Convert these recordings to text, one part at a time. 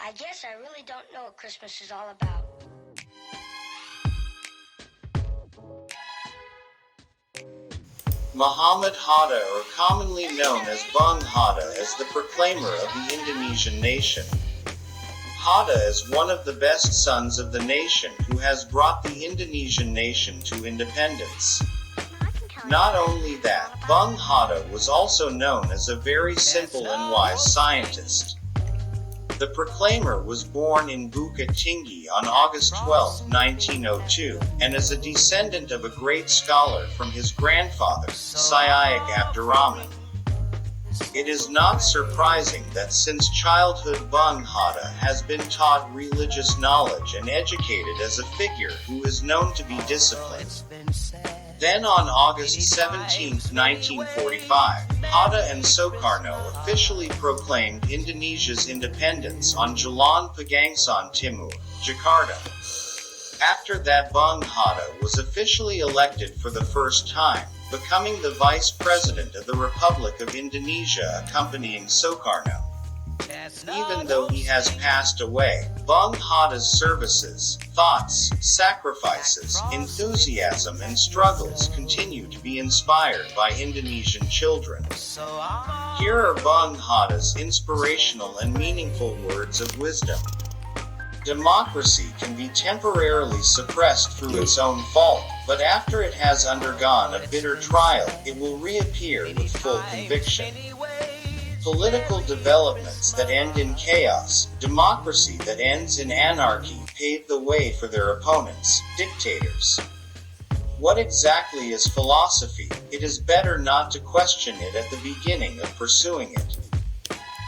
I guess I really don't know what Christmas is all about. Mohammad Hatta, or commonly known as Bung Hatta, is the proclaimer of the Indonesian nation. Hatta is one of the best sons of the nation who has brought the Indonesian nation to independence. Not only that, Bung Hatta was also known as a very simple and wise scientist. The proclaimer was born in Bukit Tinggi on August 12, 1902, and is a descendant of a great scholar from his grandfather, Syed Abdurrahman. It is not surprising that since childhood Bung Hatta has been taught religious knowledge and educated as a figure who is known to be disciplined. Then on August 17, 1945, Hatta and Sukarno officially proclaimed Indonesia's independence on Jalan Pegangsaan Timur, Jakarta. After that, Bung Hatta was officially elected for the first time, becoming the Vice President of the Republic of Indonesia accompanying Sukarno. Even though he has passed away, Bung Hatta's services, thoughts, sacrifices, enthusiasm and struggles continue to be inspired by Indonesian children. Here are Bung Hatta's inspirational and meaningful words of wisdom. Democracy can be temporarily suppressed through its own fault, but after it has undergone a bitter trial, it will reappear with full conviction. Political developments that end in chaos, democracy that ends in anarchy pave the way for their opponents, dictators. What exactly is philosophy? It is better not to question it at the beginning of pursuing it.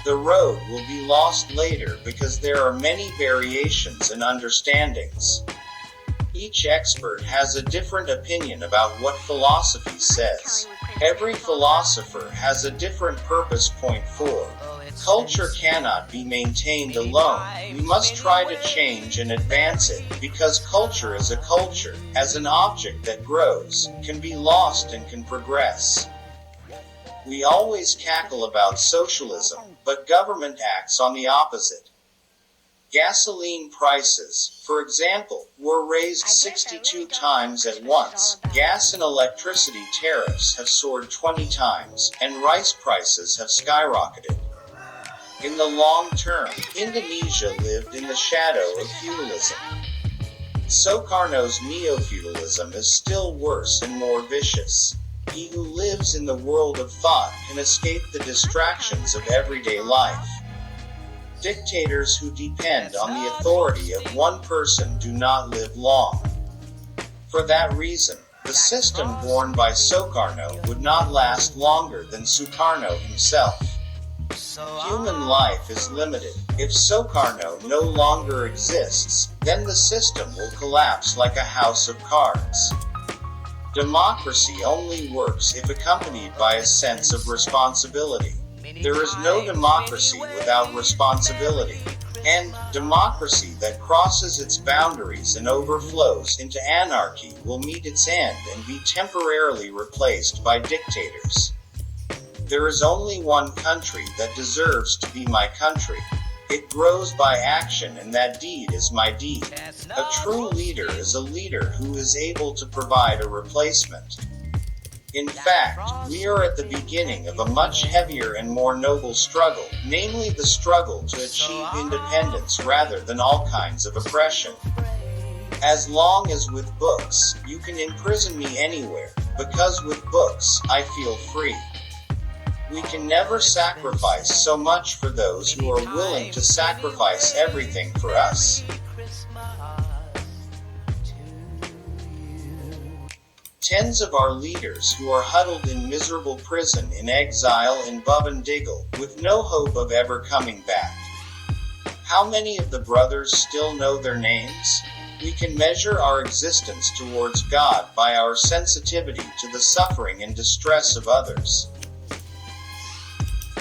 The road will be lost later because there are many variations and understandings. Each expert has a different opinion about what philosophy says. Every philosopher has a different purpose. Point 4. Culture cannot be maintained alone. We must try to change and advance it, because culture is a culture, as an object that grows, can be lost and can progress. We always cackle about socialism, but government acts on the opposite. Gasoline prices, for example, were raised 62 times at once, gas and electricity tariffs have soared 20 times, and rice prices have skyrocketed. In the long term, Indonesia lived in the shadow of feudalism. Sukarno's neo-feudalism is still worse and more vicious. He who lives in the world of thought can escape the distractions of everyday life. Dictators who depend on the authority of one person do not live long. For that reason, the system born by Sukarno would not last longer than Sukarno himself. Human life is limited. If Sukarno no longer exists, then the system will collapse like a house of cards. Democracy only works if accompanied by a sense of responsibility. There is no democracy without responsibility. And democracy that crosses its boundaries and overflows into anarchy will meet its end and be temporarily replaced by dictators. There is only one country that deserves to be my country. It grows by action, and that deed is my deed. A true leader is a leader who is able to provide a replacement. In fact, we are at the beginning of a much heavier and more noble struggle, namely the struggle to achieve independence rather than all kinds of oppression. As long as with books, you can imprison me anywhere, because with books, I feel free. We can never sacrifice so much for those who are willing to sacrifice everything for us. Tens of our leaders who are huddled in miserable prison in exile in Buban Digil, with no hope of ever coming back. How many of the brothers still know their names? We can measure our existence towards God by our sensitivity to the suffering and distress of others.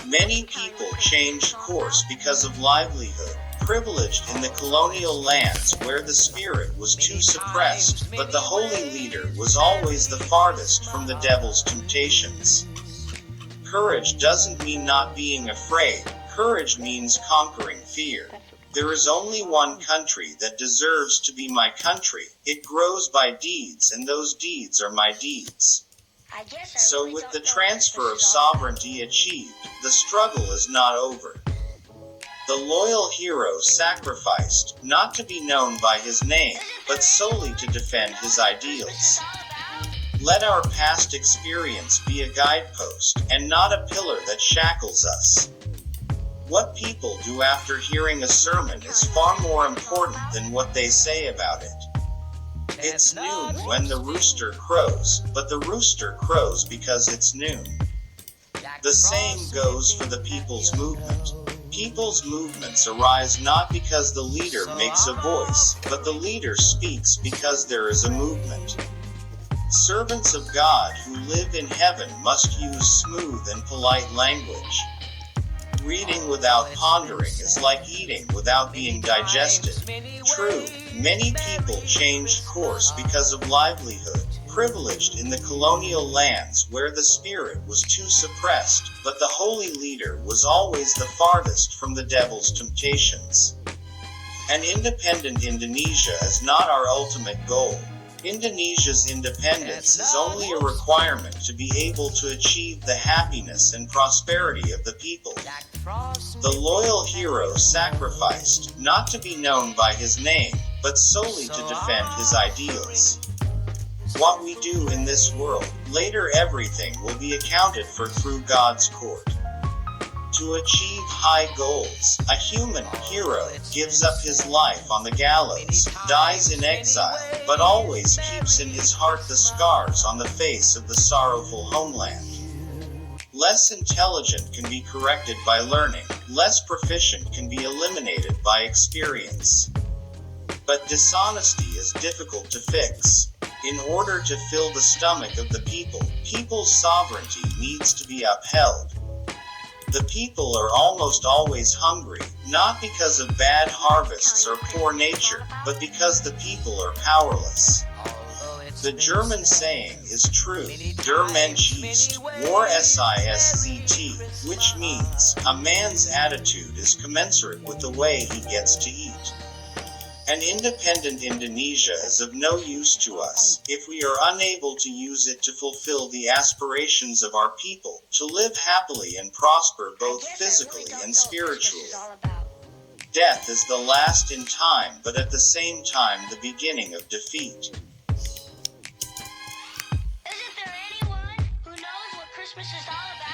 Many people changed course because of livelihood, privileged in the colonial lands where the spirit was too suppressed, but the holy leader was always the farthest from the devil's temptations. Courage doesn't mean not being afraid. Courage means conquering fear. There is only one country that deserves to be my country. It grows by deeds, and those deeds are my deeds. I guess So really with don't the know transfer what of Christmas is all about. sovereignty achieved, the struggle is not over. The loyal hero sacrificed, not to be known by his name, but solely to defend his ideals. Let our past experience be a guidepost, and not a pillar that shackles us. What people do after hearing a sermon is far more important than what they say about it. It's noon when the rooster crows, but the rooster crows because it's noon. The same goes for the people's movement. People's movements arise not because the leader makes a voice, but the leader speaks because there is a movement. Servants of God who live in heaven must use smooth and polite language. Reading without pondering is like eating without being digested. True, many people changed course because of livelihood, privileged in the colonial lands where the spirit was too suppressed, but the holy leader was always the farthest from the devil's temptations. An independent Indonesia is not our ultimate goal. Indonesia's independence is only a requirement to be able to achieve the happiness and prosperity of the people. The loyal hero sacrificed, not to be known by his name, but solely to defend his ideals. What we do in this world, later everything will be accounted for through God's court. To achieve high goals, a human hero gives up his life on the gallows, dies in exile, but always keeps in his heart the scars on the face of the sorrowful homeland. Less intelligent can be corrected by learning, less proficient can be eliminated by experience. But dishonesty is difficult to fix. In order to fill the stomach of the people, people's sovereignty needs to be upheld. The people are almost always hungry, not because of bad harvests or poor nature, but because the people are powerless. The German saying is true, Der Mensch ist, war ist, which means, a man's attitude is commensurate with the way he gets to eat. An independent Indonesia is of no use to us, if we are unable to use it to fulfill the aspirations of our people, to live happily and prosper both physically and spiritually. Death is the last in time, but at the same time the beginning of defeat. Isn't there anyone who knows what Christmas is all about?